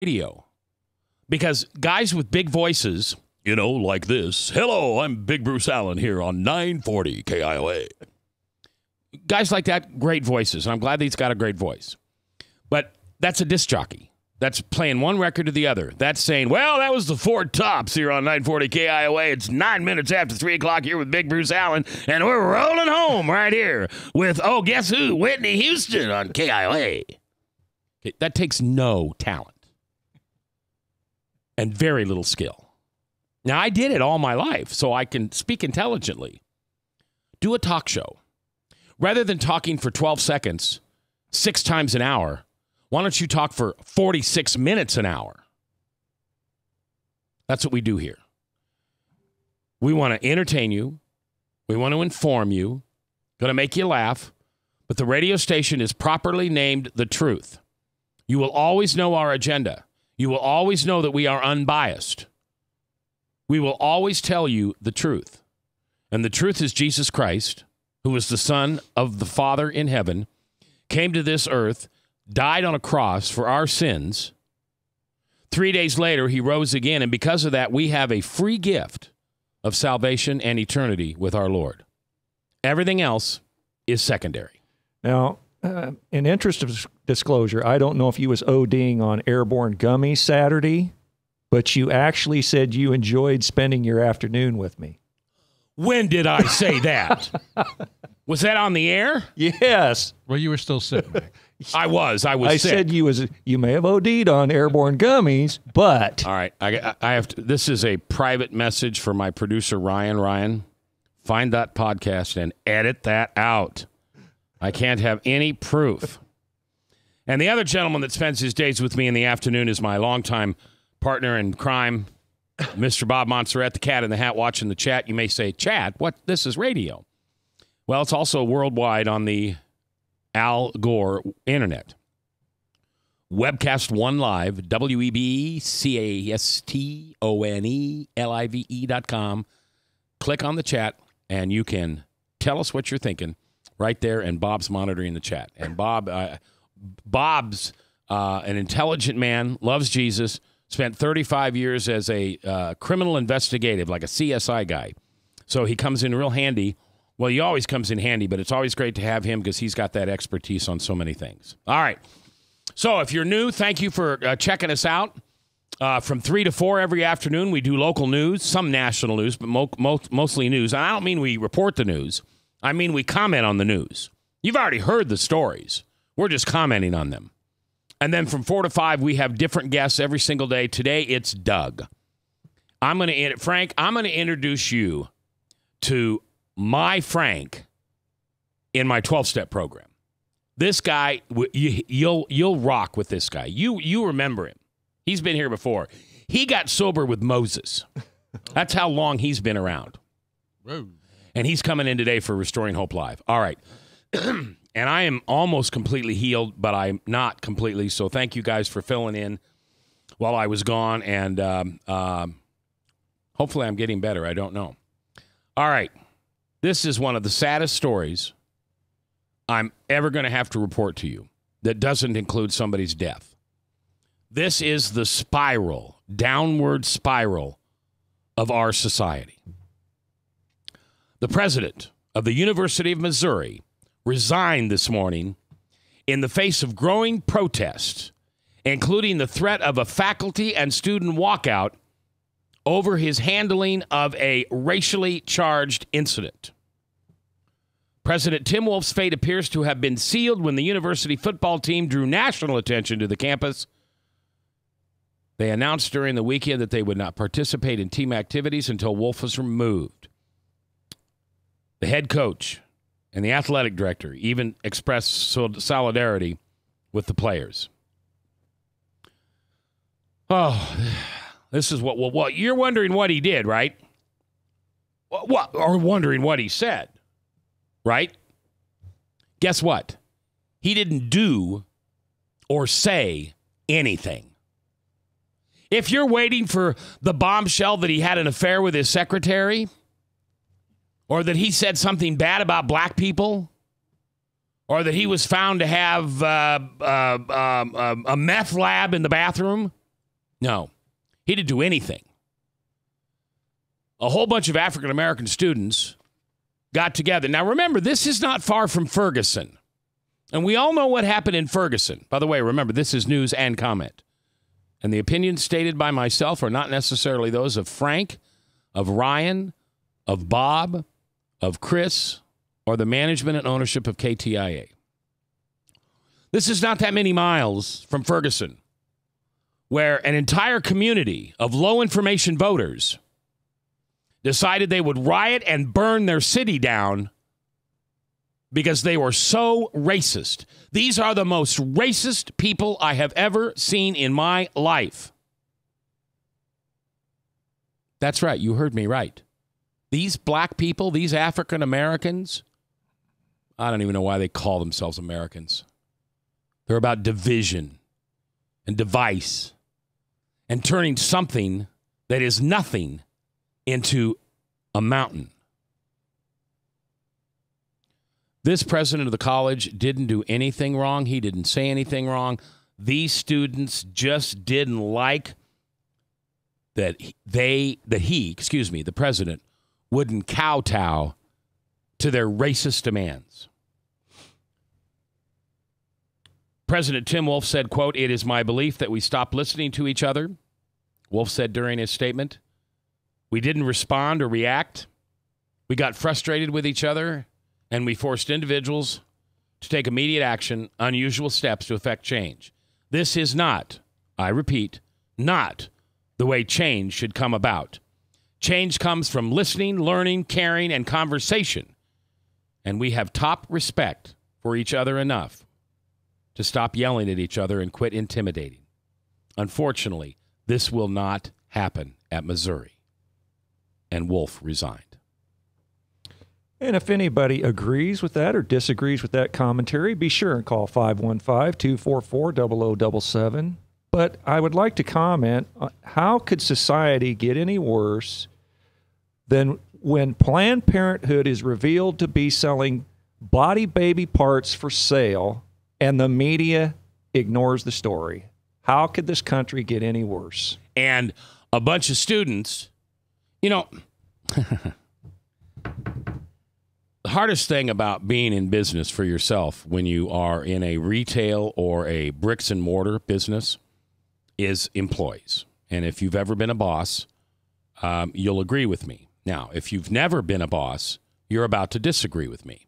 radio. Because guys with big voices, like this. Hello, I'm Big Bruce Allen here on 940 KIOA. Guys like that, great voices. And I'm glad that he's got a great voice. But that's a disc jockey. That's playing one record to the other. That's saying, well, that was the Ford Tops here on 940 KIOA. It's 9 minutes after 3 o'clock here with Big Bruce Allen, and we're rolling home right here with, guess who? Whitney Houston on KIOA. Okay, that takes no talent and very little skill. Now, I did it all my life, so I can speak intelligently. Do a talk show. Rather than talking for 12 seconds 6 times an hour, why don't you talk for 46 minutes an hour? That's what we do here. We want to entertain you. We want to inform you. Going to make you laugh. But the radio station is properly named The Truth. You will always know our agenda. You will always know that we are unbiased. We will always tell you the truth. And the truth is Jesus Christ, who is the Son of the Father in heaven, came to this earth, died on a cross for our sins. 3 days later, he rose again, and because of that, we have a free gift of salvation and eternity with our Lord. Everything else is secondary. Now, in interest of disclosure, I don't know if you was ODing on airborne gummies Saturday, but you actually said you enjoyed spending your afternoon with me. When did I say that? Was that on the air? Yes. Well, you were still sick, Mike. I was sick. I said you may have OD'd on airborne gummies, but... All right, I have to. This is a private message for my producer, Ryan. Ryan, find that podcast and edit that out. I can't have any proof. And the other gentleman that spends his days with me in the afternoon is my longtime partner in crime, Mr. Bob Montserrat, the cat in the hat watching the chat. You may say, chat? What? This is radio. Well, it's also worldwide on the Al Gore internet. Webcast One Live, Webcastonelive.com. Click on the chat, and you can tell us what you're thinking right there, and Bob's monitoring the chat. And Bob's an intelligent man, loves Jesus, spent 35 years as a criminal investigative, like a CSI guy. So he comes in real handy. Well, he always comes in handy, but it's always great to have him because he's got that expertise on so many things. All right. So if you're new, thank you for checking us out. From 3 to 4 every afternoon, we do local news, some national news, but mostly news. And I don't mean we report the news. I mean we comment on the news. You've already heard the stories. We're just commenting on them. And then from 4 to 5, we have different guests every single day. Today, it's Doug. Frank, I'm going to introduce you to my Frank in my 12-step program. This guy, you'll rock with this guy. You remember him. He's been here before. He got sober with Moses. That's how long he's been around. Whoa. And he's coming in today for Restoring Hope Live. All right. And I am almost completely healed, but I'm not completely. So thank you guys for filling in while I was gone. And hopefully I'm getting better. I don't know. All right. This is one of the saddest stories I'm ever going to have to report to you that doesn't include somebody's death. This is the spiral, downward spiral of our society. The president of the University of Missouri resigned this morning in the face of growing protests, including the threat of a faculty and student walkout over his handling of a racially charged incident. President Tim Wolf's fate appears to have been sealed when the university football team drew national attention to the campus. They announced during the weekend that they would not participate in team activities until Wolf was removed. The head coach and the athletic director even expressed solidarity with the players. Oh, this is what you're wondering what he did, right? What, or wondering what he said, right? Guess what? He didn't do or say anything. If you're waiting for the bombshell that he had an affair with his secretary, or that he said something bad about black people, or that he was found to have a meth lab in the bathroom, No, he didn't do anything. A whole bunch of African-American students got together. Now, remember, this is not far from Ferguson. And we all know what happened in Ferguson. By the way, remember, this is news and comment. And the opinions stated by myself are not necessarily those of Frank, of Ryan, of Bob, of Chris, or the management and ownership of KTIA. This is not that many miles from Ferguson, where an entire community of low information voters decided they would riot and burn their city down because they were so racist. These are the most racist people I have ever seen in my life. That's right. You heard me right. These black people, these African Americans, I don't even know why they call themselves Americans. They're about division and device and turning something that is nothing into a mountain. This president of the college didn't do anything wrong. He didn't say anything wrong. These students just didn't like that the president, wouldn't kowtow to their racist demands. President Tim Wolf said, quote, "It is my belief that we stop listening to each other." Wolf said during his statement, "We didn't respond or react. We got frustrated with each other, and we forced individuals to take immediate action, unusual steps to effect change. This is not, I repeat, not the way change should come about. Change comes from listening, learning, caring, and conversation. And we have top respect for each other enough to stop yelling at each other and quit intimidating. Unfortunately, this will not happen at Missouri." And Wolf resigned. And if anybody agrees with that or disagrees with that commentary, be sure and call 515-244-0077. But I would like to comment, how could society get any worse than when Planned Parenthood is revealed to be selling body baby parts for sale and the media ignores the story? How could this country get any worse? And a bunch of students, you know, the hardest thing about being in business for yourself when you are in a retail or a bricks and mortar business is employees. And if you've ever been a boss, you'll agree with me. Now, if you've never been a boss, you're about to disagree with me.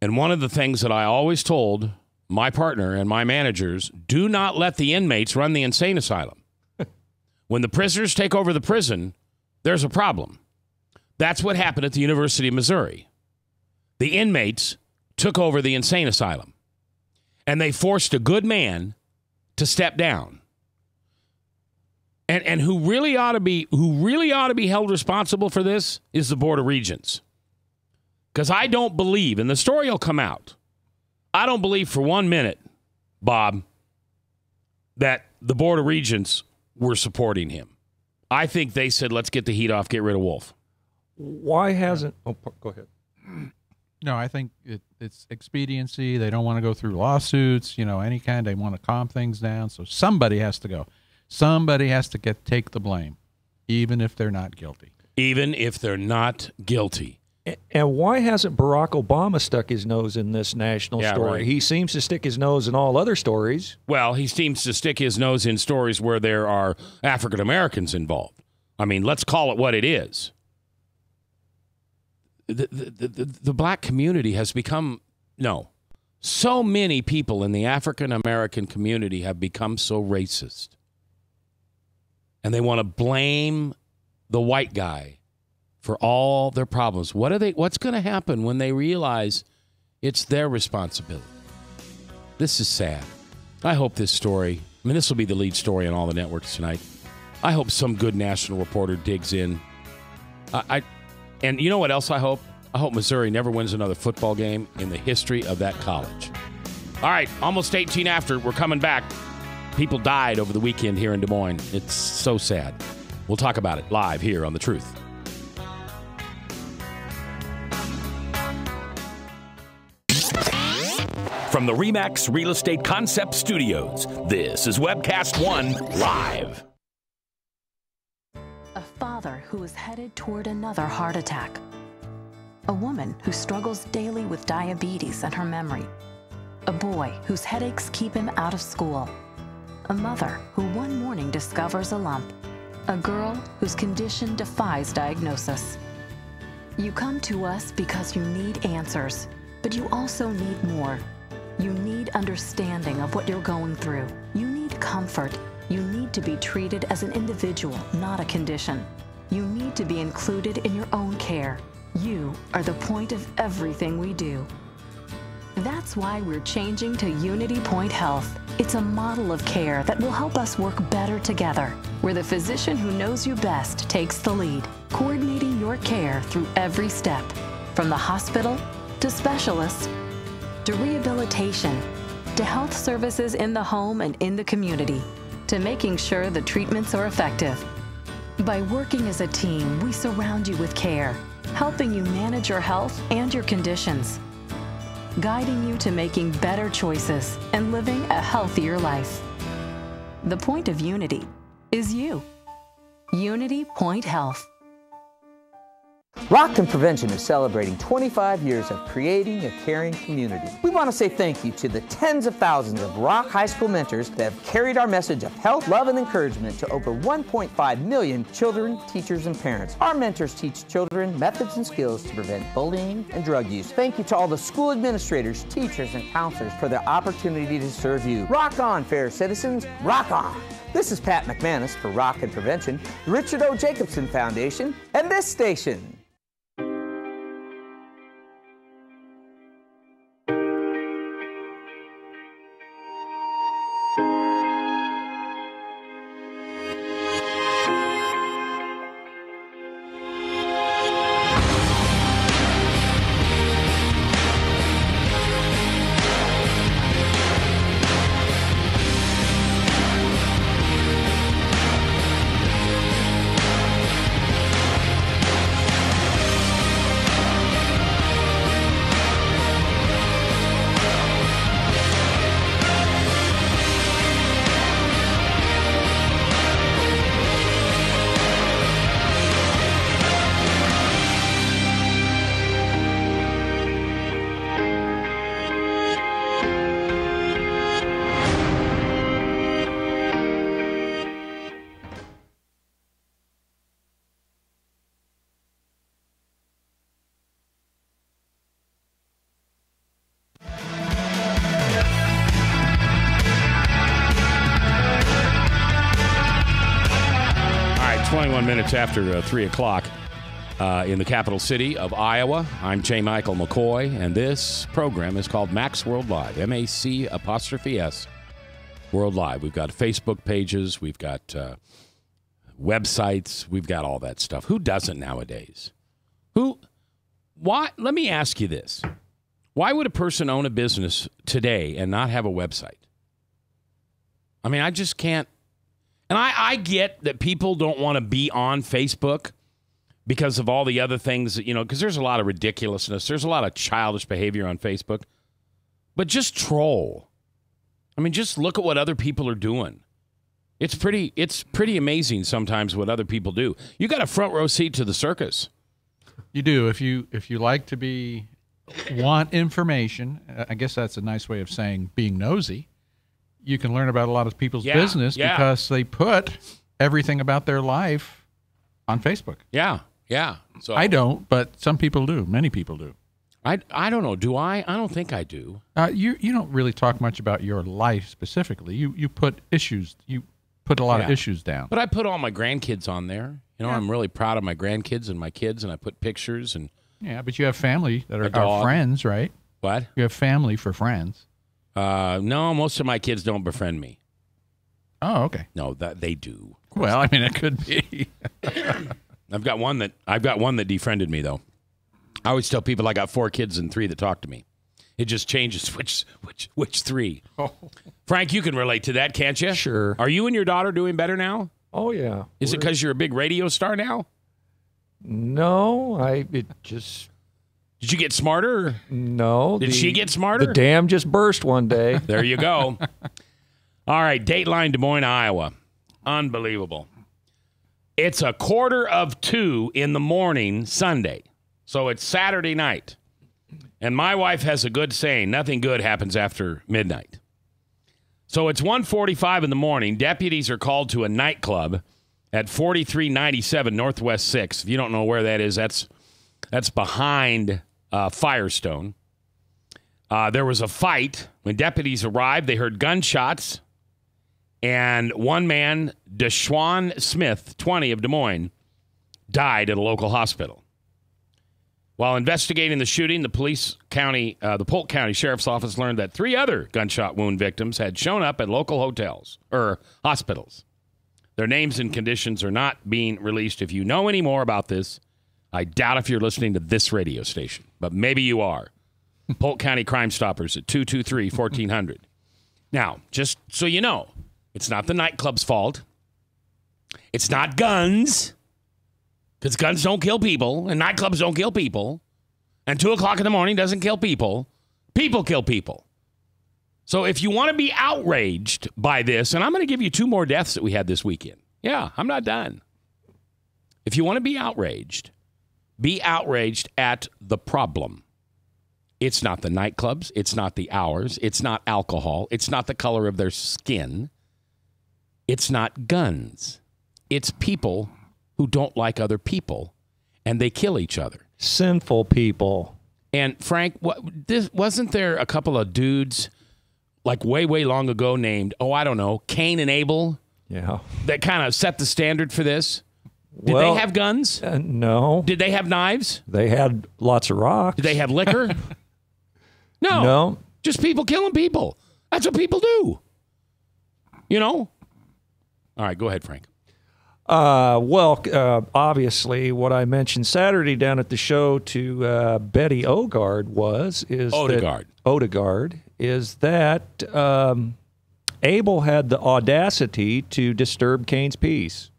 And one of the things that I always told my partner and my managers, do not let the inmates run the insane asylum. When the prisoners take over the prison, there's a problem. That's what happened at the University of Missouri. The inmates took over the insane asylum, and they forced a good man to step down. And who really ought to be held responsible for this is the Board of Regents. Because I don't believe, and the story will come out, I don't believe for 1 minute, Bob, that the Board of Regents were supporting him. I think they said, let's get the heat off, get rid of Wolf. Why hasn't... Oh, go ahead. No, I think it's expediency. They don't want to go through lawsuits, any kind. They want to calm things down. So somebody has to go. Somebody has to take the blame, even if they're not guilty. Even if they're not guilty. And why hasn't Barack Obama stuck his nose in this national story? Right. He seems to stick his nose in all other stories. Well, he seems to stick his nose in stories where there are African Americans involved. I mean, let's call it what it is. The black community has become, so many people in the African American community have become so racist. And they want to blame the white guy for all their problems. What's going to happen when they realize it's their responsibility? This is sad. I hope this story, this will be the lead story on all the networks tonight. I hope some good national reporter digs in. And you know what else I hope? I hope Missouri never wins another football game in the history of that college. All right, almost 18 after. We're coming back. People died over the weekend here in Des Moines. It's so sad. We'll talk about it live here on The Truth. From the RE/MAX Real Estate Concept Studios, this is Webcast 1 Live. A father who is headed toward another heart attack. A woman who struggles daily with diabetes and her memory. A boy whose headaches keep him out of school. A mother who one morning discovers a lump. A girl whose condition defies diagnosis. You come to us because you need answers, but you also need more. You need understanding of what you're going through. You need comfort. You need to be treated as an individual, not a condition. You need to be included in your own care. You are the point of everything we do. That's why we're changing to Unity Point Health. It's a model of care that will help us work better together, where the physician who knows you best takes the lead, coordinating your care through every step, from the hospital to specialists to rehabilitation to health services in the home and in the community, to making sure the treatments are effective. By working as a team, we surround you with care, helping you manage your health and your conditions, guiding you to making better choices and living a healthier life. The point of Unity is you. Unity Point Health. Rockton Prevention is celebrating 25 years of creating a caring community. We want to say thank you to the tens of thousands of Rock High School mentors that have carried our message of health, love, and encouragement to over 1.5 million children, teachers, and parents. Our mentors teach children methods and skills to prevent bullying and drug use. Thank you to all the school administrators, teachers, and counselors for their opportunity to serve you. Rock on, fair citizens, rock on! This is Pat McManus for Rock and Prevention, the Richard O. Jacobson Foundation, and this station. Minutes after 3 o'clock in the capital city of Iowa. I'm J. Michael McCoy, and this program is called Max World Live, MAC''S World Live. We've got Facebook pages, we've got websites, we've got all that stuff. Who doesn't nowadays? Why? Let me ask you this. Why would a person own a business today and not have a website? I mean, I just can't. And I get that people don't want to be on Facebook because of all the other things, because there's a lot of ridiculousness. There's a lot of childish behavior on Facebook. But just troll. I mean, just look at what other people are doing. It's pretty amazing sometimes what other people do. You got a front row seat to the circus. You do. If you like to want information, I guess that's a nice way of saying being nosy. You can learn about a lot of people's business because they put everything about their life on Facebook. Yeah. So I don't, but some people do. Many people do. I don't know. Do I? I don't think I do. You don't really talk much about your life specifically. You put issues. You put a lot of issues down. But I put all my grandkids on there. I'm really proud of my grandkids and my kids, and I put pictures and. Yeah, but you have family that are our friends, right? What? You have family for friends. No, most of my kids don't befriend me. Oh, okay. No, that they do. Well, I mean, it could be. I've got one that defriended me though. I always tell people I got 4 kids and 3 that talk to me. It just changes which 3. Oh. Frank, you can relate to that, can't you? Sure. Are you and your daughter doing better now? Oh yeah. Is it because you're a big radio star now? No, it just Did you get smarter? No. Did she get smarter? The dam just burst one day. There you go. All right, Dateline, Des Moines, Iowa. Unbelievable. It's 1:45 in the morning Sunday, so it's Saturday night. And my wife has a good saying, nothing good happens after midnight. So it's 1:45 in the morning. Deputies are called to a nightclub at 4397 Northwest 6th. If you don't know where that is, that's behind Firestone. There was a fight. When deputies arrived, they heard gunshots. And one man, Deshaun Smith, 20 of Des Moines, died at a local hospital. While investigating the shooting, the Polk County Sheriff's Office learned that 3 other gunshot wound victims had shown up at local hospitals. Their names and conditions are not being released. If you know any more about this, I doubt if you're listening to this radio station, but maybe you are. Polk County Crime Stoppers at 223-1400. Now, just so you know, it's not the nightclub's fault. It's not guns, because guns don't kill people, and nightclubs don't kill people, and 2 o'clock in the morning doesn't kill people. People kill people. So if you want to be outraged by this, and I'm going to give you 2 more deaths that we had this weekend. Yeah, I'm not done. If you want to be outraged at the problem. It's not the nightclubs. It's not the hours. It's not alcohol. It's not the color of their skin. It's not guns. It's people who don't like other people, and they kill each other. Sinful people. And Frank, wasn't there a couple of dudes like way, way long ago named, I don't know, Cain and Abel? Yeah. That kind of set the standard for this? Did Well, they have guns? No. Did they have knives? They had lots of rocks. Did they have liquor? No. Just people killing people. That's what people do. You know? All right, go ahead, Frank. Obviously, what I mentioned Saturday down at the show to Betty Odegaard is that Abel had the audacity to disturb Cain's peace.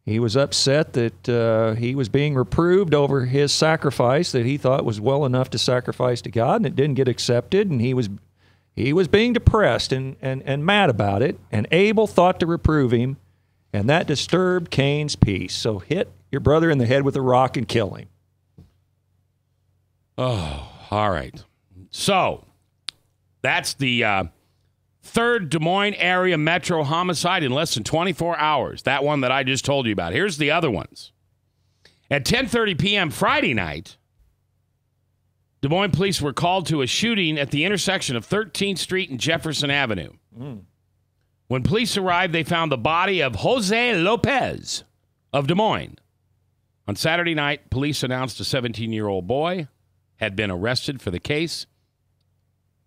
He was upset that he was being reproved over his sacrifice that he thought was well enough to sacrifice to God, and it didn't get accepted, and he was being depressed and mad about it, and Abel thought to reprove him, and that disturbed Cain's peace. So hit your brother in the head with a rock and kill him. Oh, all right. So that's the third Des Moines area metro homicide in less than 24 hours. That one that I just told you about. Here's the other ones. At 10:30 p.m. Friday night, Des Moines police were called to a shooting at the intersection of 13th Street and Jefferson Avenue. When police arrived, they found the body of Jose Lopez of Des Moines. On Saturday night, police announced a 17-year-old boy had been arrested for the case.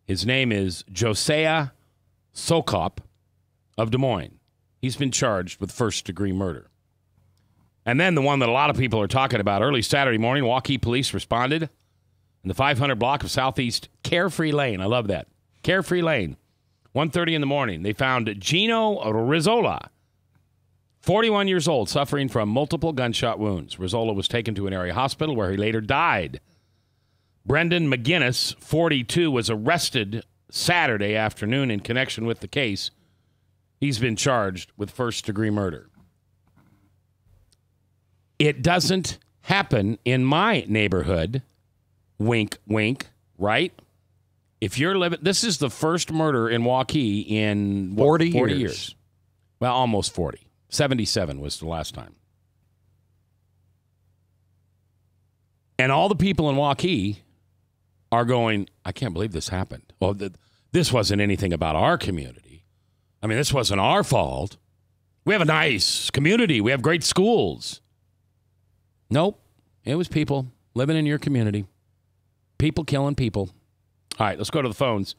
His name is Josiah Sokop of Des Moines. He's been charged with first-degree murder. And then the one that a lot of people are talking about, early Saturday morning, Waukee police responded in the 500 block of Southeast Carefree Lane. I love that. Carefree Lane. 1:30 in the morning. They found Gino Rizzola, 41 years old, suffering from multiple gunshot wounds. Rizzola was taken to an area hospital where he later died. Brendan McGinnis, 42, was arrested Saturday afternoon in connection with the case. He's been charged with first-degree murder. It doesn't happen in my neighborhood. Wink, wink, right? If you're living, this is the first murder in Waukee in 40 years. Well, almost 40. 77 was the last time. And all the people in Waukee are going, I can't believe this happened. Well, this wasn't anything about our community. I mean, this wasn't our fault. We have a nice community. We have great schools. Nope. It was people living in your community. People killing people. All right, let's go to the phones.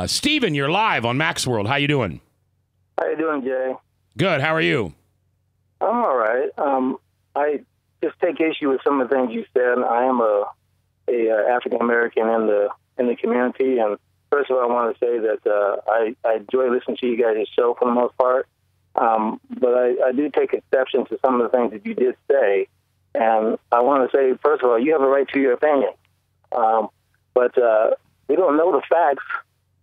Steven, you're live on Mac's World. How you doing? How you doing, Jay? Good. How are you? I'm all right. I just take issue with some of the things you said. I am a African American in the community, and first of all, I want to say that I enjoy listening to you guys' show for the most part. But I do take exception to some of the things that you did say. And I want to say, first of all, you have a right to your opinion. But we don't know the facts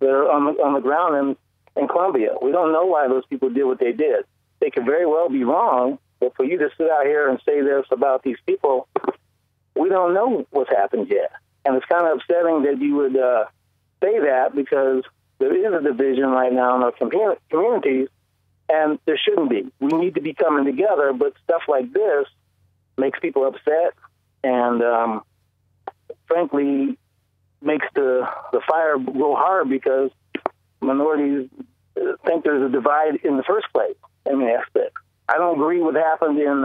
that are on the ground in Colombia. We don't know why those people did what they did. They could very well be wrong, but for you to sit out here and say this about these people, we don't know what's happened yet. And it's kind of upsetting that you would say that, because there is a division right now in our communities, and there shouldn't be. We need to be coming together, but stuff like this makes people upset and, frankly, makes the fire go hard, because minorities think there's a divide in the first place in the aspect. I don't agree with what happened in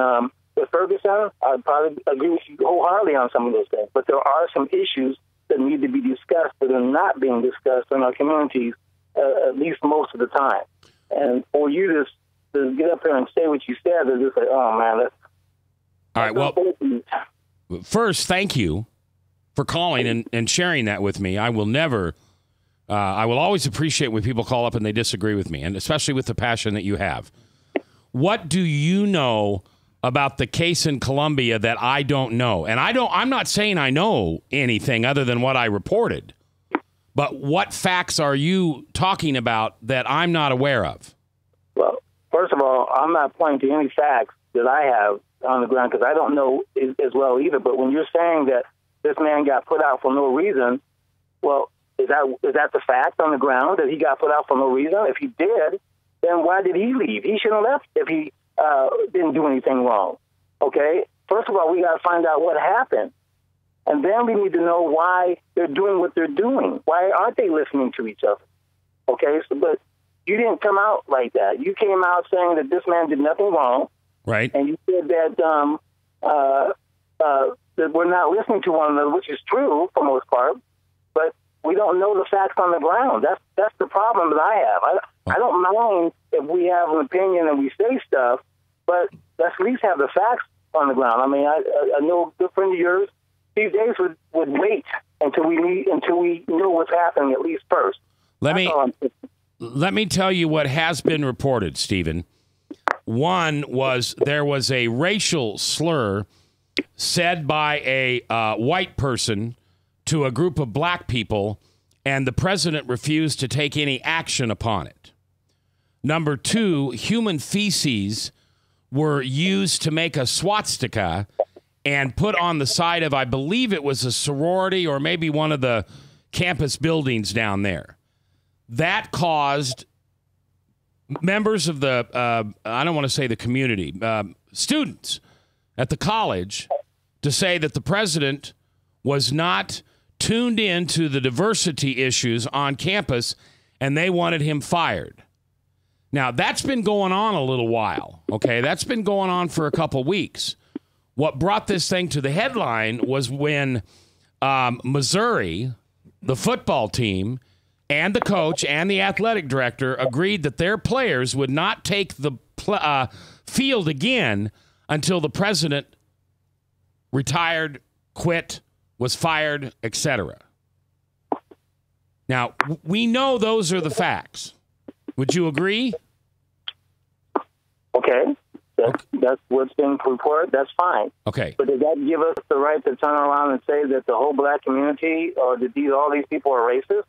with Ferguson. I'd probably agree with you wholeheartedly on some of those things, but there are some issues that need to be discussed that are not being discussed in our communities, at least most of the time. And for you to get up here and say what you said, they're just like, oh, man, that's... All right, well, first, thank you for calling and sharing that with me. I will never... I will always appreciate when people call up and they disagree with me, and especially with the passion that you have. What do you know about the case in Colombia that I don't know? And I'm not saying I know anything other than what I reported. But what facts are you talking about that I'm not aware of? Well, first of all, I'm not pointing to any facts that I have on the ground, because I don't know as well either. But when you're saying that this man got put out for no reason, well, is that the fact on the ground, that he got put out for no reason? If he did, then why did he leave? He shouldn't have left if he didn't do anything wrong. Okay? First of all, we got to find out what happened. And then we need to know why they're doing what they're doing. Why aren't they listening to each other? Okay? So, but you didn't come out like that. You came out saying that this man did nothing wrong. Right. And you said that that we're not listening to one another, which is true for the most part. But we don't know the facts on the ground. That's the problem that I have. I don't mind if we have an opinion and we say stuff, but let's at least have the facts on the ground. I mean, I know a good friend of yours, Steve Davis, would wait until we know what's happening at least first. Let me tell you what has been reported, Stephen. One was there was a racial slur said by a white person to a group of black people, and the president refused to take any action upon it. Number two, human feces were used to make a swastika and put on the side of, I believe it was a sorority or maybe one of the campus buildings down there. That caused members of the, I don't want to say the community, students at the college to say that the president was not tuned in to the diversity issues on campus, and they wanted him fired. Now, that's been going on a little while, okay? That's been going on for a couple weeks. What brought this thing to the headline was when Missouri, the football team, and the coach and the athletic director agreed that their players would not take the field again until the president retired, quit, was fired, etc. Now, we know those are the facts. Would you agree? Okay. That's what's been reported. That's fine. Okay. But does that give us the right to turn around and say that the whole black community or that all these people are racist?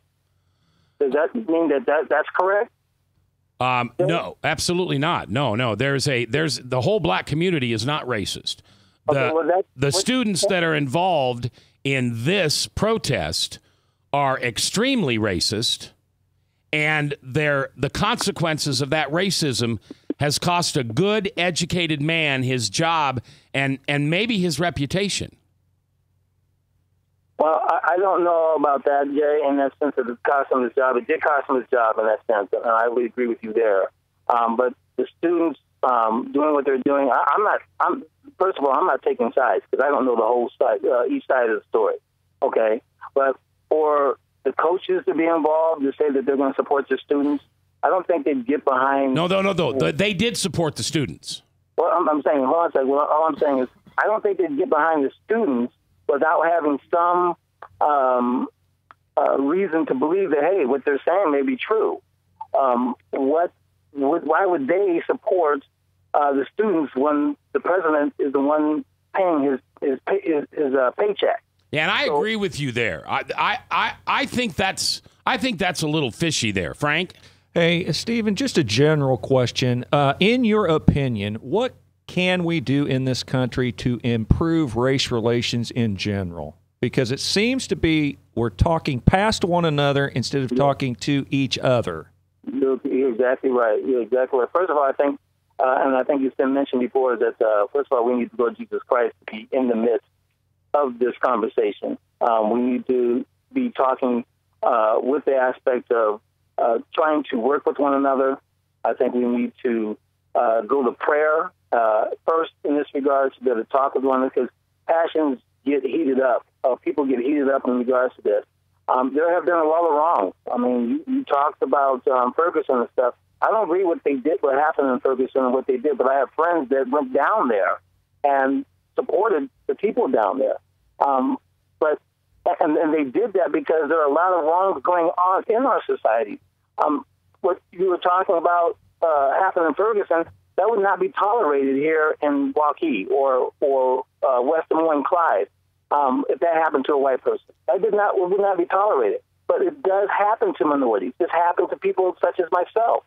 Does that mean that's correct? No, absolutely not. No. There's the whole black community is not racist. The students that are involved in this protest are extremely racist, and the consequences of that racism has cost a good, educated man his job and maybe his reputation. Well, I don't know about that, Jay, in that sense that it cost him his job. It did cost him his job in that sense, and I would agree with you there. But the students doing what they're doing, first of all, I'm not taking sides because I don't know the whole side, each side of the story. Okay, but for the coaches to be involved to say that they're going to support their students, I don't think they'd get behind. No. They did support the students. Well, I'm saying, hold on a second. Well, all I'm saying is I don't think they'd get behind the students without having some reason to believe that, hey, what they're saying may be true. Why would they support the students when the president is the one paying his paycheck. Yeah, and I agree with you there. I think that's a little fishy there, Frank. Hey, Stephen, just a general question. In your opinion, what can we do in this country to improve race relations in general? Because it seems to be we're talking past one another instead of talking to each other. You're exactly right. You're exactly right. First of all, I think, and I think it's been mentioned before, that first of all, we need the Lord Jesus Christ to be in the midst of this conversation. We need to be talking with the aspect of trying to work with one another. I think we need to go to prayer first in this regard, to be able to talk with one another, because passions get heated up. People get heated up in regards to this. There have been a lot of wrongs. I mean, you talked about Ferguson and stuff. I don't agree with what happened in Ferguson and what they did, but I have friends that went down there and supported the people down there. But they did that because there are a lot of wrongs going on in our society. What you were talking about happened in Ferguson, that would not be tolerated here in Waukee or West Des Moines, Clyde. If that happened to a white person, that would not be tolerated. But it does happen to minorities. This happens to people such as myself.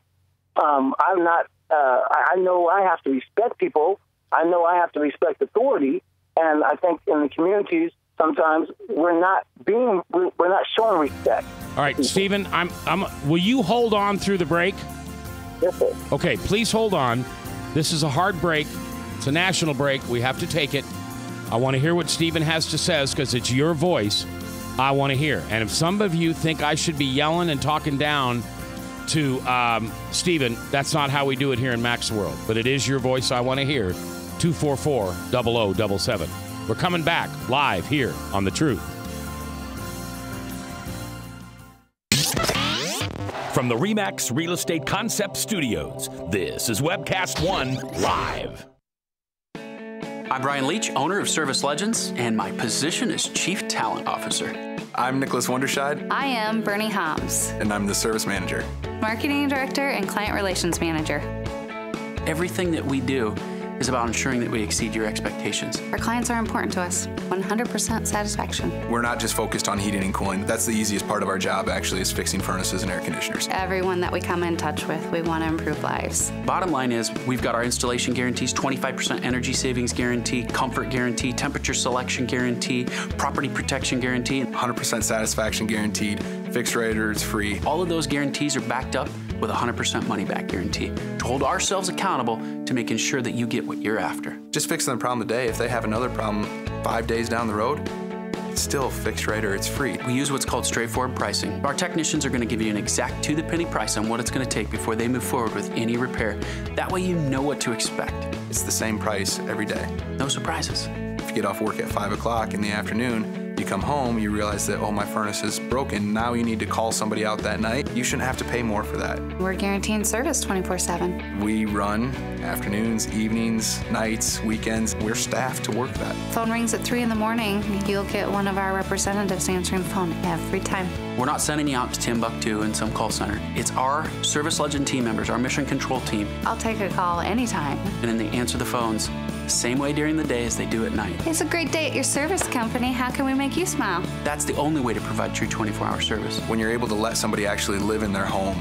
I'm not. I know I have to respect people. I know I have to respect authority. And I think in the communities, sometimes we're not showing respect. All right, Stephen, will you hold on through the break? Yes, sir. Okay, please hold on. This is a hard break. It's a national break. We have to take it. I want to hear what Stephen has to say because it's your voice I want to hear. And if some of you think I should be yelling and talking down to Stephen, that's not how we do it here in Mac's World. But it is your voice I want to hear. 244-0077. We're coming back live here on The Truth. From the RE/MAX Real Estate Concept Studios, this is Webcast One Live. I'm Brian Leach, owner of Service Legends, and my position is Chief Talent Officer. I'm Nicholas Wonderscheid. I am Bernie Homs. And I'm the Service Manager. Marketing Director and Client Relations Manager. Everything that we do is about ensuring that we exceed your expectations. Our clients are important to us. 100% satisfaction. We're not just focused on heating and cooling. That's the easiest part of our job, actually, is fixing furnaces and air conditioners. Everyone that we come in touch with, we want to improve lives. Bottom line is, we've got our installation guarantees, 25% energy savings guarantee, comfort guarantee, temperature selection guarantee, property protection guarantee. 100% satisfaction guaranteed, fixed rate or it's free. All of those guarantees are backed up with a 100% money-back guarantee to hold ourselves accountable to making sure that you get what you're after. Just fixing the problem today. If they have another problem 5 days down the road, it's still fixed rate or it's free. We use what's called straightforward pricing. Our technicians are going to give you an exact to-the-penny price on what it's going to take before they move forward with any repair. That way you know what to expect. It's the same price every day. No surprises. If you get off work at 5 o'clock in the afternoon, you come home, you realize that, oh, my furnace is broken. Now you need to call somebody out that night. You shouldn't have to pay more for that. We're guaranteeing service 24/7. We run afternoons, evenings, nights, weekends. We're staffed to work that. Phone rings at 3 in the morning. You'll get one of our representatives answering the phone every time. We're not sending you out to Timbuktu in some call center. It's our Service Legend team members, our mission control team. I'll take a call anytime. And then they answer the phones the same way during the day as they do at night. It's a great day at your service company. How can we make you smile? That's the only way to provide true 24-hour service. When you're able to let somebody actually live in their home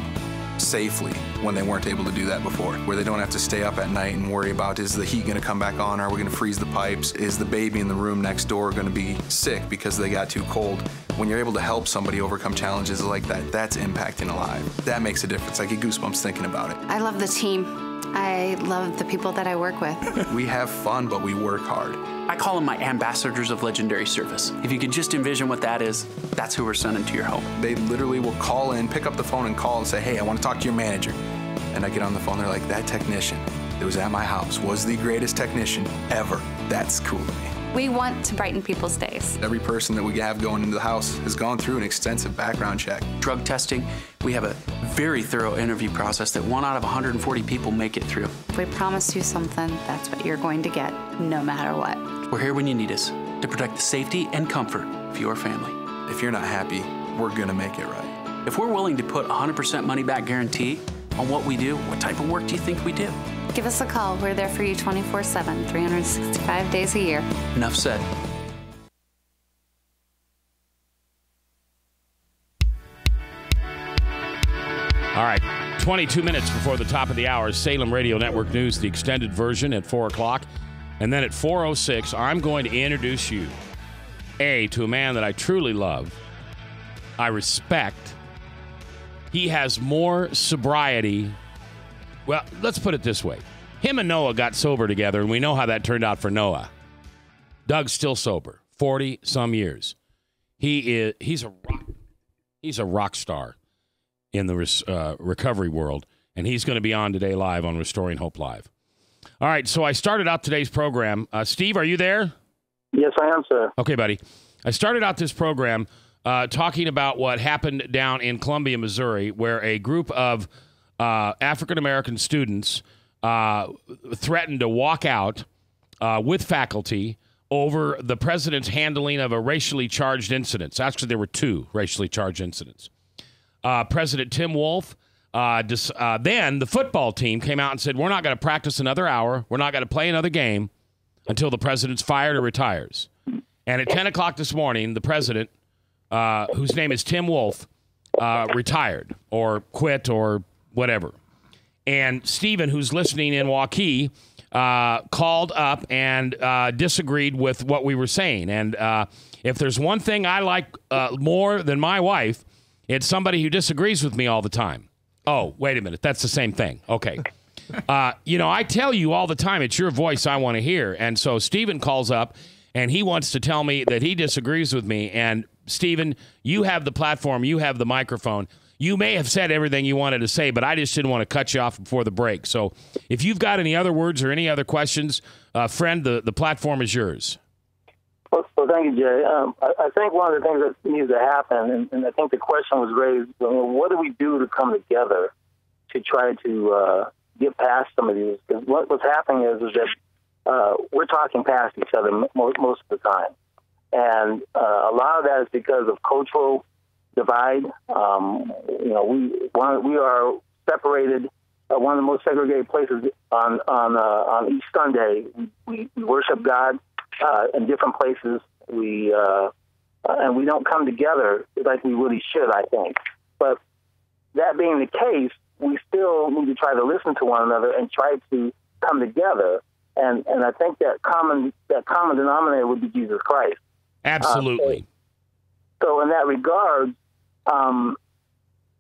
safely when they weren't able to do that before, where they don't have to stay up at night and worry about, is the heat going to come back on? Are we going to freeze the pipes? Is the baby in the room next door going to be sick because they got too cold? When you're able to help somebody overcome challenges like that, that's impacting a life. That makes a difference. I get goosebumps thinking about it. I love the team. I love the people that I work with. We have fun, but we work hard. I call them my ambassadors of legendary service. If you could just envision what that is, that's who we're sending to your home. They literally will call in, pick up the phone and call and say, hey, I want to talk to your manager. And I get on the phone, they're like, that technician that was at my house was the greatest technician ever. That's cool to me. We want to brighten people's days. Every person that we have going into the house has gone through an extensive background check. Drug testing, we have a very thorough interview process that 1 out of 140 people make it through. If we promise you something, that's what you're going to get, no matter what. We're here when you need us to protect the safety and comfort of your family. If you're not happy, we're gonna make it right. If we're willing to put 100% money back guarantee on what we do, what type of work do you think we do? Give us a call. We're there for you 24/7, 365 days a year. Enough said. All right, 22 minutes before the top of the hour, Salem Radio Network News, the extended version at 4 o'clock. And then at 4:06, I'm going to introduce you, to a man that I truly love, I respect. He has more sobriety. Well, let's put it this way. Him and Noah got sober together, and we know how that turned out for Noah. Doug's still sober, 40-some years. He's a rock star in the recovery world, and he's going to be on today live on Restoring Hope Live. All right, so I started out today's program. Steve, are you there? Yes, I am, sir. Okay, buddy. I started out this program talking about what happened down in Columbia, Missouri, where a group of African-American students threatened to walk out with faculty over the president's handling of a racially charged incident. Actually, there were 2 racially charged incidents. President Tim Wolf, then the football team came out and said, we're not going to practice another hour. We're not going to play another game until the president's fired or retires. And at 10 o'clock this morning, the president, whose name is Tim Wolf, retired or quit or whatever. And Stephen, who's listening in Waukee, called up and disagreed with what we were saying. And if there's one thing I like more than my wife, it's somebody who disagrees with me all the time. Oh, wait a minute. That's the same thing. Okay. I tell you all the time, it's your voice I want to hear. And so Stephen calls up, and he wants to tell me that he disagrees with me. And, Stephen, you have the platform. You have the microphone. You may have said everything you wanted to say, but I just didn't want to cut you off before the break. So if you've got any other words or any other questions, friend, the platform is yours. Well, thank you, Jay. I think one of the things that needs to happen, and I think the question was raised, what do we do to come together to try to get past some of these? Because what's happening is that we're talking past each other most of the time. And a lot of that is because of cultural divide. We are separated. One of the most segregated places on each Sunday. We worship God in different places. And we don't come together like we really should, I think. But that being the case, we still need to try to listen to one another and try to come together. And I think that common denominator would be Jesus Christ. Absolutely. So in that regard,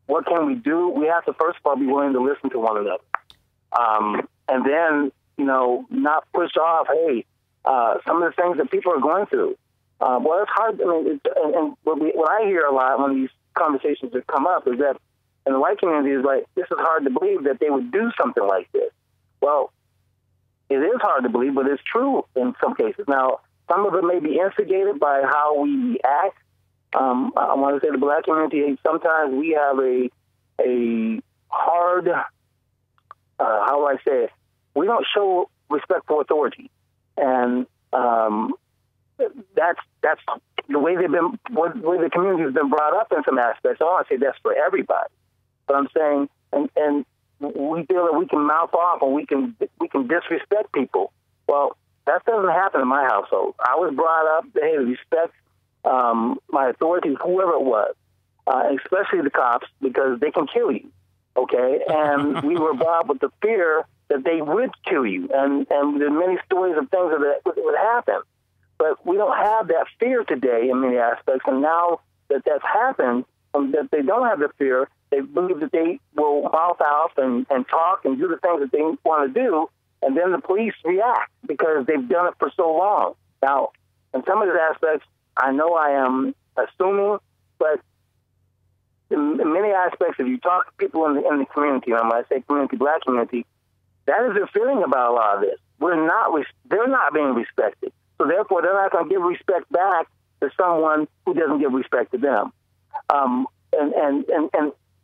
what can we do? We have to, first of all, be willing to listen to one another. And then, not push off, some of the things that people are going through. Well, it's hard. I mean, what I hear a lot when these conversations have come up is that in the white community is like, this is hard to believe that they would do something like this. Well, it is hard to believe, but it's true in some cases. Now, some of it may be instigated by how we act. I want to say the black community, sometimes we have a hard, how do I say it? We don't show respect for authority. And that's the way the community has been brought up in some aspects. I don't want to say that's for everybody, but I'm saying, and we feel that we can mouth off and we can disrespect people. Well, that doesn't happen in my household. I was brought up to respect my authorities, whoever it was, especially the cops, because they can kill you. Okay, and we were brought up with the fear that they would kill you, and there's many stories of things that would happen. But we don't have that fear today in many aspects, and now that that's happened, that they don't have the fear, they believe that they will mouth off and talk and do the things that they want to do, and then the police react because they've done it for so long. Now, in some of these aspects, I know I am assuming, but in many aspects, if you talk to people in the community, and when I say community, black community, that is their feeling about a lot of this. They're not being respected. So therefore, they're not going to give respect back to someone who doesn't give respect to them. And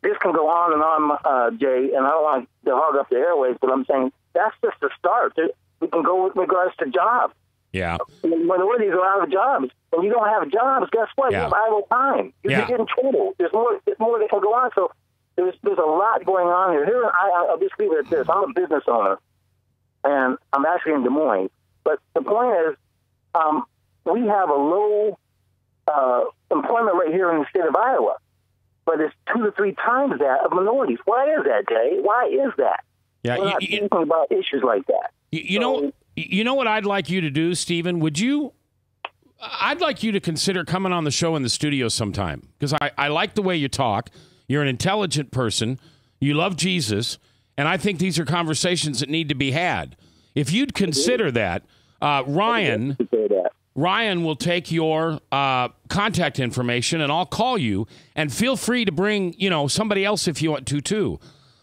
this can go on and on, Jay, and I don't want to hog up the airways, but I'm saying that's just the start. We can go with regards to jobs. Yeah. Minorities are out of jobs. When you don't have jobs, guess what? You have idle time. You get in trouble. There's more that can go on. So there's a lot going on here. I'll just leave it at this. I'm a business owner, and I'm actually in Des Moines. But the point is, we have a low employment rate here in the state of Iowa, but it's 2 to 3 times that of minorities. Why is that, Jay? Why is that? Yeah, we're not thinking about issues like that. You know what I'd like you to do, Stephen? I'd like you to consider coming on the show in the studio sometime, because I like the way you talk. You're an intelligent person. You love Jesus, and I think these are conversations that need to be had. If you'd consider that, Ryan will take your contact information, and I'll call you, and feel free to bring, somebody else if you want to, too.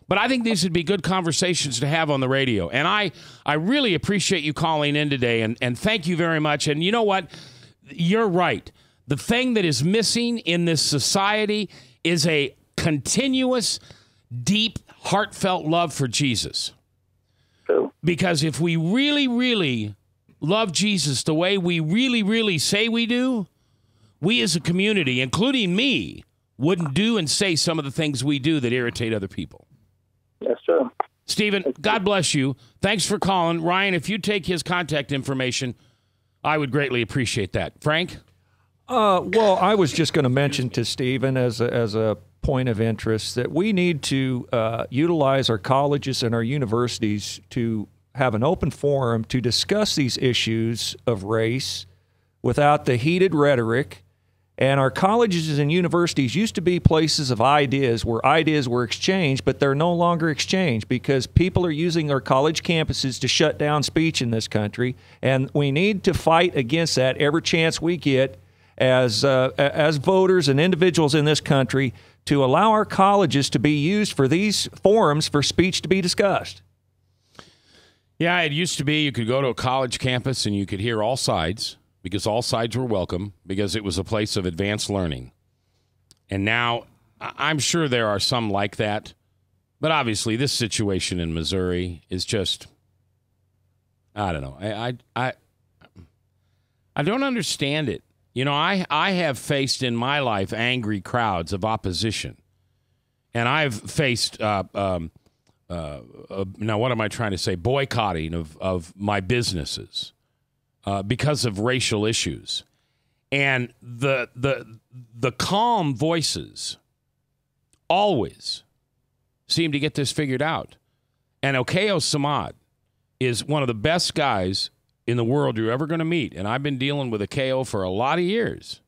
But I think these would be good conversations to have on the radio. And I really appreciate you calling in today, and thank you very much. And you know what? You're right. The thing that is missing in this society is a continuous, deep, heartfelt love for Jesus. Because if we really, really love Jesus the way we really, really say we do, we as a community, including me, wouldn't do and say some of the things we do that irritate other people. That's true. Stephen, God bless you. Thanks for calling. Ryan, if you take his contact information, I would greatly appreciate that. Frank? Well, I was just going to mention to Stephen as a point of interest that we need to utilize our colleges and our universities to have an open forum to discuss these issues of race without the heated rhetoric. And our colleges and universities used to be places of ideas where ideas were exchanged, but they're no longer exchanged because people are using our college campuses to shut down speech in this country. And we need to fight against that every chance we get as voters and individuals in this country to allow our colleges to be used for these forums for speech to be discussed. Yeah, it used to be you could go to a college campus and you could hear all sides, because all sides were welcome, because it was a place of advanced learning. And now, I'm sure there are some like that, but obviously this situation in Missouri is just, I don't know. I don't understand it. I have faced in my life angry crowds of opposition, and I've faced, now what am I trying to say, boycotting of my businesses. Because of racial issues. And the calm voices always seem to get this figured out. And Okeo Samad is one of the best guys in the world you're ever going to meet. And I've been dealing with Okeo for a lot of years.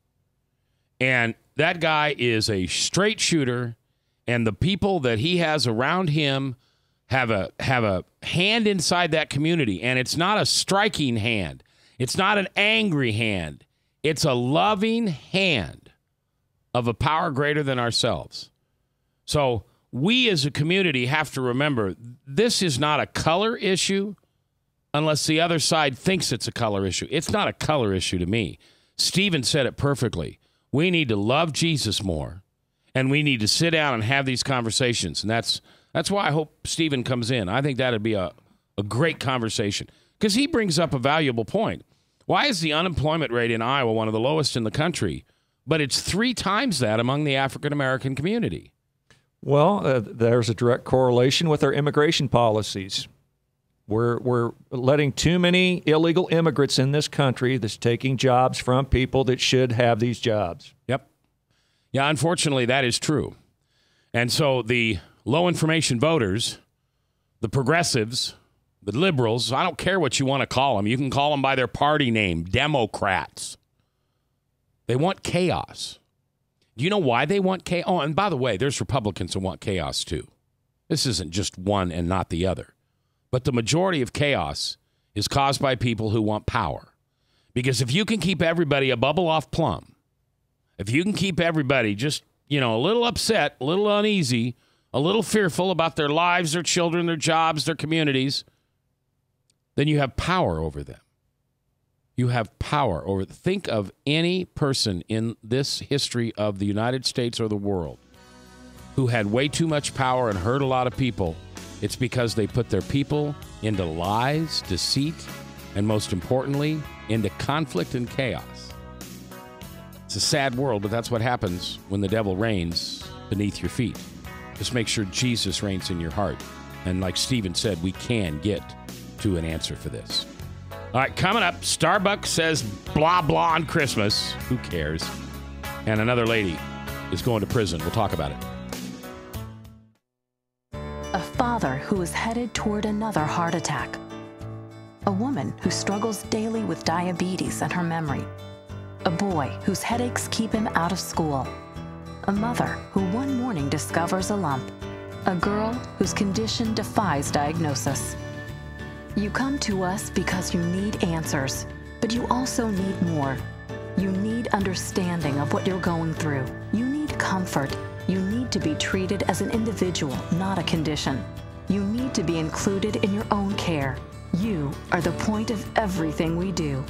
And that guy is a straight shooter, and the people that he has around him have a hand inside that community. And it's not a striking hand. It's not an angry hand. It's a loving hand of a power greater than ourselves. So we as a community have to remember this is not a color issue unless the other side thinks it's a color issue. It's not a color issue to me. Stephen said it perfectly. We need to love Jesus more, and we need to sit down and have these conversations. And that's why I hope Stephen comes in. I think that would be a great conversation, because he brings up a valuable point. Why is the unemployment rate in Iowa one of the lowest in the country, but it's 3 times that among the African-American community? Well, there's a direct correlation with our immigration policies. We're letting too many illegal immigrants in this country that's taking jobs from people that should have these jobs. Yep. Yeah, unfortunately, that is true. And so the low information voters, the progressives, the liberals, I don't care what you want to call them. You can call them by their party name, Democrats. They want chaos. Do you know why they want chaos? Oh, and by the way, there's Republicans who want chaos too. This isn't just one and not the other. But the majority of chaos is caused by people who want power. Because if you can keep everybody a bubble off plum, if you can keep everybody just, a little upset, a little uneasy, a little fearful about their lives, their children, their jobs, their communities, then you have power over them. You have power over them. Think of any person in this history of the United States or the world who had way too much power and hurt a lot of people. It's because they put their people into lies, deceit, and most importantly, into conflict and chaos. It's a sad world, but that's what happens when the devil reigns beneath your feet. Just make sure Jesus reigns in your heart. And like Stephen said, we can get to an answer for this. All right, coming up, Starbucks says blah, blah on Christmas. Who cares? And another lady is going to prison. We'll talk about it. A father who is headed toward another heart attack. A woman who struggles daily with diabetes and her memory. A boy whose headaches keep him out of school. A mother who one morning discovers a lump. A girl whose condition defies diagnosis. You come to us because you need answers, but you also need more. You need understanding of what you're going through. You need comfort. You need to be treated as an individual, not a condition. You need to be included in your own care. You are the point of everything we do.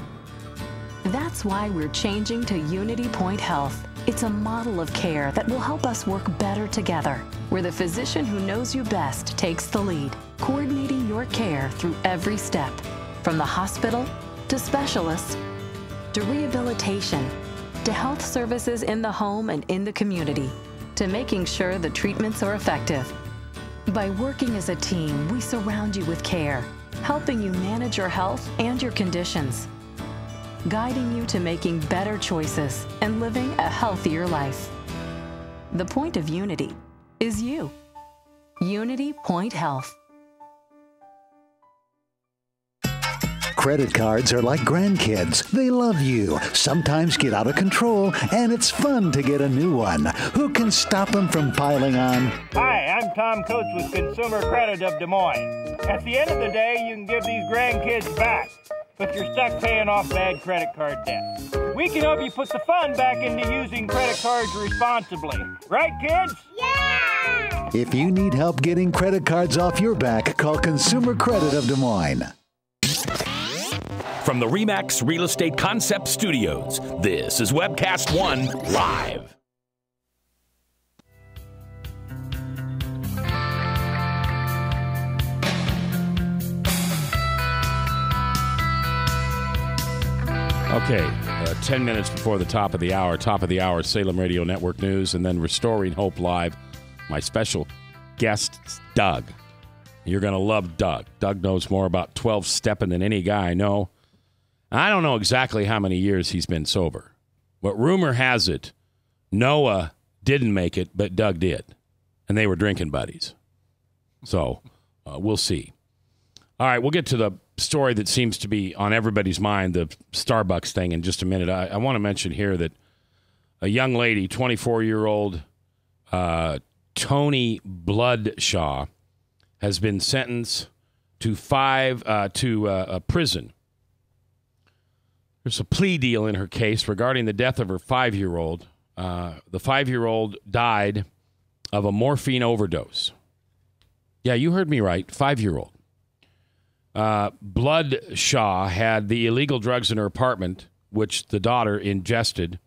That's why we're changing to Unity Point Health. It's a model of care that will help us work better together, where the physician who knows you best takes the lead, coordinating your care through every step, from the hospital to specialists to rehabilitation to health services in the home and in the community, to making sure the treatments are effective. By working as a team, we surround you with care, helping you manage your health and your conditions, guiding you to making better choices and living a healthier life. The point of Unity is you. Unity Point Health. Credit cards are like grandkids. They love you, sometimes get out of control, and it's fun to get a new one. Who can stop them from piling on? Hi, I'm Tom Coates with Consumer Credit of Des Moines. At the end of the day, you can give these grandkids back, but you're stuck paying off bad credit card debt. We can help you put the fun back into using credit cards responsibly. Right, kids? Yeah! If you need help getting credit cards off your back, call Consumer Credit of Des Moines. From the RE/MAX Real Estate Concept Studios, this is Webcast 1 Live. Okay, 10 minutes before the top of the hour, Salem Radio Network News, and then Restoring Hope Live. My special guest, Doug. You're going to love Doug. Doug knows more about 12-stepping than any guy I know. I don't know exactly how many years he's been sober, but rumor has it Noah didn't make it, but Doug did, and they were drinking buddies. So we'll see. All right, we'll get to the story that seems to be on everybody's mind, the Starbucks thing, in just a minute. I want to mention here that a young lady, 24-year-old Tony Bloodshaw, has been sentenced to prison. There's a plea deal in her case regarding the death of her 5-year-old. The 5-year-old died of a morphine overdose. Yeah, you heard me right, 5-year-old. Bloodshaw had the illegal drugs in her apartment, which the daughter ingested.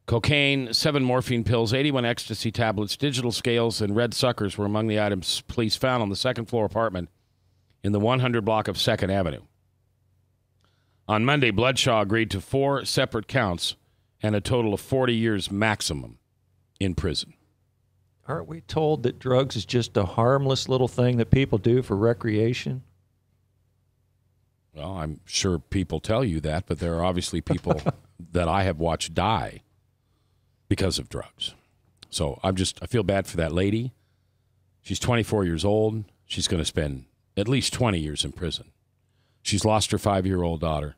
Cocaine, 7 morphine pills, 81 ecstasy tablets, digital scales, and red suckers were among the items police found on the second-floor apartment in the 100 block of 2nd Avenue. On Monday, Bloodshaw agreed to 4 separate counts and a total of 40 years maximum in prison. Aren't we told that drugs is just a harmless little thing that people do for recreation? Well, I'm sure people tell you that, but there are obviously people that I have watched die because of drugs. So I feel bad for that lady. She's 24 years old. She's going to spend at least 20 years in prison. She's lost her 5-year-old daughter.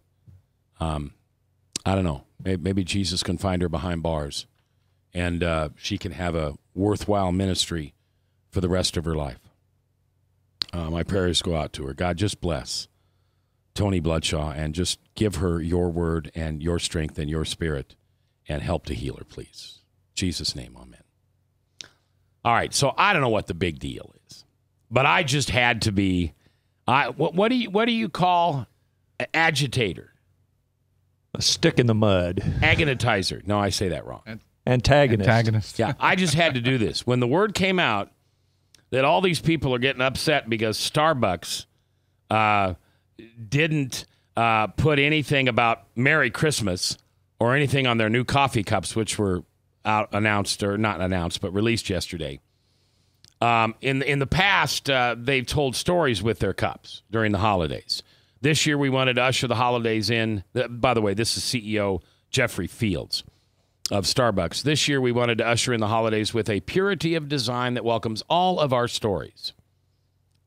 I don't know. Maybe Jesus can find her behind bars, and she can have a worthwhile ministry for the rest of her life. My prayers go out to her. God, just bless Tony Bloodshaw and just give her your word and your strength and your spirit and help to heal her, please. In Jesus' name, amen. All right, so I don't know what the big deal is, but I just had to be. What do you call an agitator? A stick in the mud. Agonitizer. No, I say that wrong. Antagonist. Yeah, I just had to do this. When the word came out that all these people are getting upset because Starbucks didn't put anything about Merry Christmas or anything on their new coffee cups, which were released yesterday. In the past, they've told stories with their cups during the holidays. This year, we wanted to usher the holidays in. By the way, this is CEO Jeffrey Fields of Starbucks. This year, we wanted to usher in the holidays with a purity of design that welcomes all of our stories.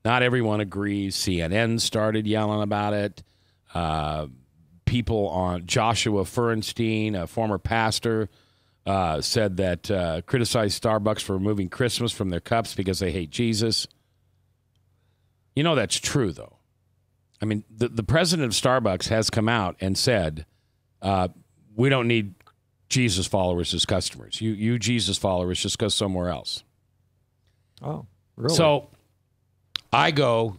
Not everyone agrees. CNN started yelling about it. People on Joshua Feurenstein, a former pastor, said that criticized Starbucks for removing Christmas from their cups because they hate Jesus. You know that's true, though. I mean, the president of Starbucks has come out and said, we don't need Jesus followers as customers. You Jesus followers, just go somewhere else. Oh, really? So I go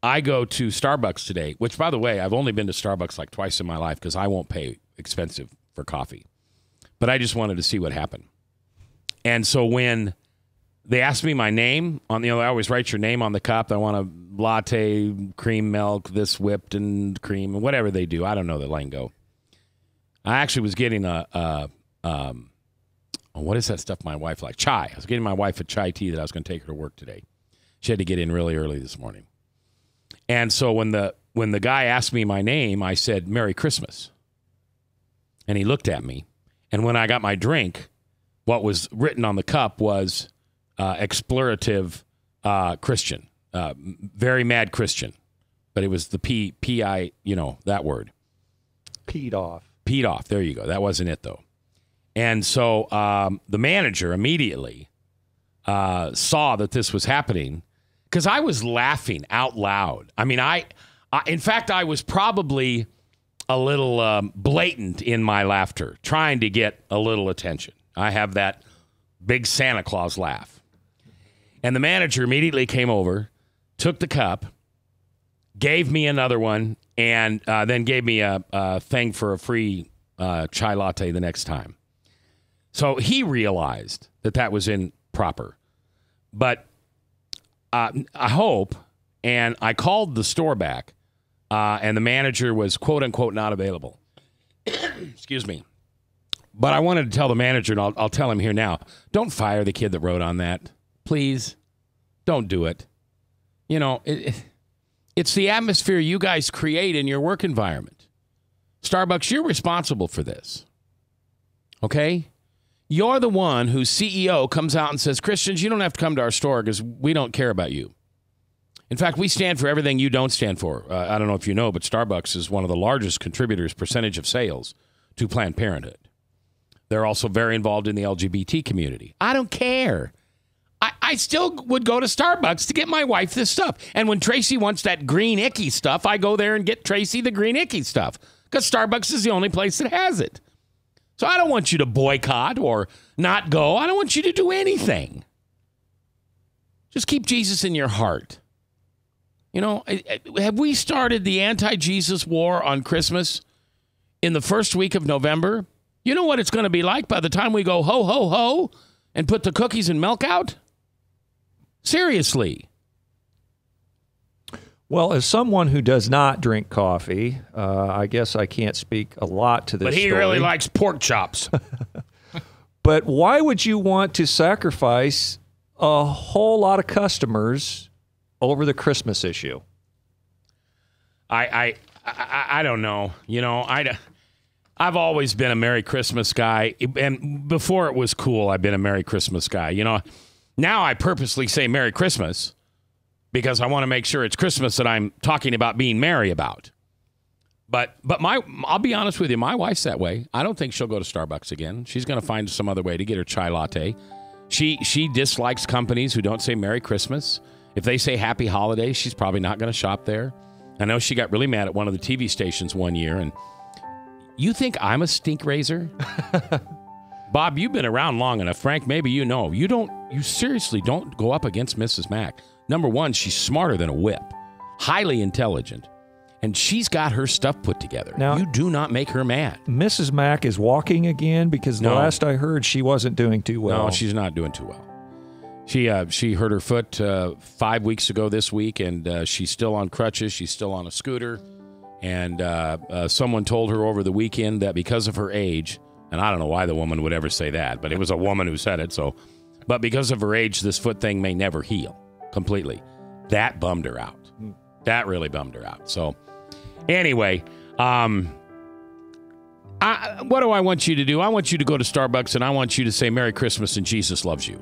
to Starbucks today, which, by the way, I've only been to Starbucks like twice in my life because I won't pay expensive for coffee. But I just wanted to see what happened. And so when they asked me my name, I always write your name on the cup. I want a latte, cream milk, this whipped and cream, and whatever they do. I don't know the lingo. I actually was getting what is that stuff my wife likes? Chai. I was getting my wife a chai tea that I was going to take her to work today. She had to get in really early this morning. And so when the guy asked me my name, I said, Merry Christmas. And he looked at me. And when I got my drink, what was written on the cup was explorative Christian, very mad Christian. But it was the P-I, that word. Peed off. Peed off. There you go. That wasn't it, though. And so the manager immediately saw that this was happening because I was laughing out loud. I mean, in fact, I was probably a little blatant in my laughter, trying to get a little attention. I have that big Santa Claus laugh. And the manager immediately came over, took the cup, gave me another one, and then gave me a thing for a free chai latte the next time. So he realized that was improper. But I hope, and I called the store back, and the manager was, quote unquote, not available. Excuse me. But I wanted to tell the manager, and I'll tell him here now, don't fire the kid that wrote on that. Please, don't do it. It's the atmosphere you guys create in your work environment. Starbucks, you're responsible for this. Okay? You're the one whose CEO comes out and says, Christians, you don't have to come to our store because we don't care about you. In fact, we stand for everything you don't stand for. I don't know if you know, but Starbucks is one of the largest contributors, percentage of sales, to Planned Parenthood. They're also very involved in the LGBT community. I don't care. I still would go to Starbucks to get my wife this stuff. And when Tracy wants that green icky stuff, I go there and get Tracy the green icky stuff because Starbucks is the only place that has it. So I don't want you to boycott or not go. I don't want you to do anything. Just keep Jesus in your heart. Have we started the anti-Jesus war on Christmas in the first week of November? You know what it's going to be like by the time we go ho, ho, ho and put the cookies and milk out? Seriously. Well, as someone who does not drink coffee, I guess I can't speak a lot to this But he story. really likes pork chops. But why would you want to sacrifice a whole lot of customers over the Christmas issue? I don't know. I've always been a Merry Christmas guy. And before it was cool, I've been a Merry Christmas guy. Now I purposely say Merry Christmas because I want to make sure it's Christmas that I'm talking about being merry about. But I'll be honest with you, my wife's that way. I don't think she'll go to Starbucks again. She's going to find some other way to get her chai latte. She dislikes companies who don't say Merry Christmas. If they say Happy Holidays, she's probably not going to shop there. I know she got really mad at one of the TV stations one year. And you think I'm a stink raiser? Bob, you've been around long enough. Frank, maybe you know. You seriously don't go up against Mrs. Mack. Number one, she's smarter than a whip, highly intelligent, and she's got her stuff put together. Now, you do not make her mad. Mrs. Mack is walking again because the last I heard, she wasn't doing too well. No, she's not doing too well. She hurt her foot 5 weeks ago this week, and she's still on crutches. She's still on a scooter. And someone told her over the weekend that because of her age, and I don't know why the woman would ever say that, but it was a woman who said it, so But because of her age, this foot thing may never heal completely. That bummed her out. That really bummed her out. So anyway, what do I want you to do? I want you to go to Starbucks and I want you to say Merry Christmas and Jesus loves you.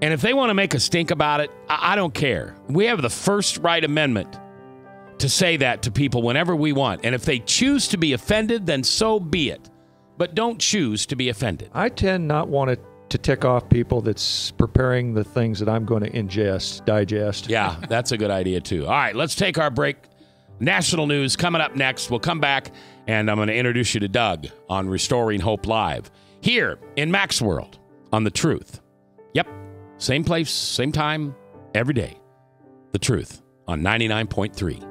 And if they want to make a stink about it, I don't care. We have the first right amendment to say that to people whenever we want. And if they choose to be offended, then so be it. But don't choose to be offended. I tend not want to tick off people that's preparing the things that I'm going to digest. Yeah, that's a good idea too. All right, let's take our break. National news coming up next. We'll come back and I'm going to introduce you to Doug on Restoring Hope Live here in Mac's World on The Truth. Yep, same place, same time, every day. The Truth on 99.3.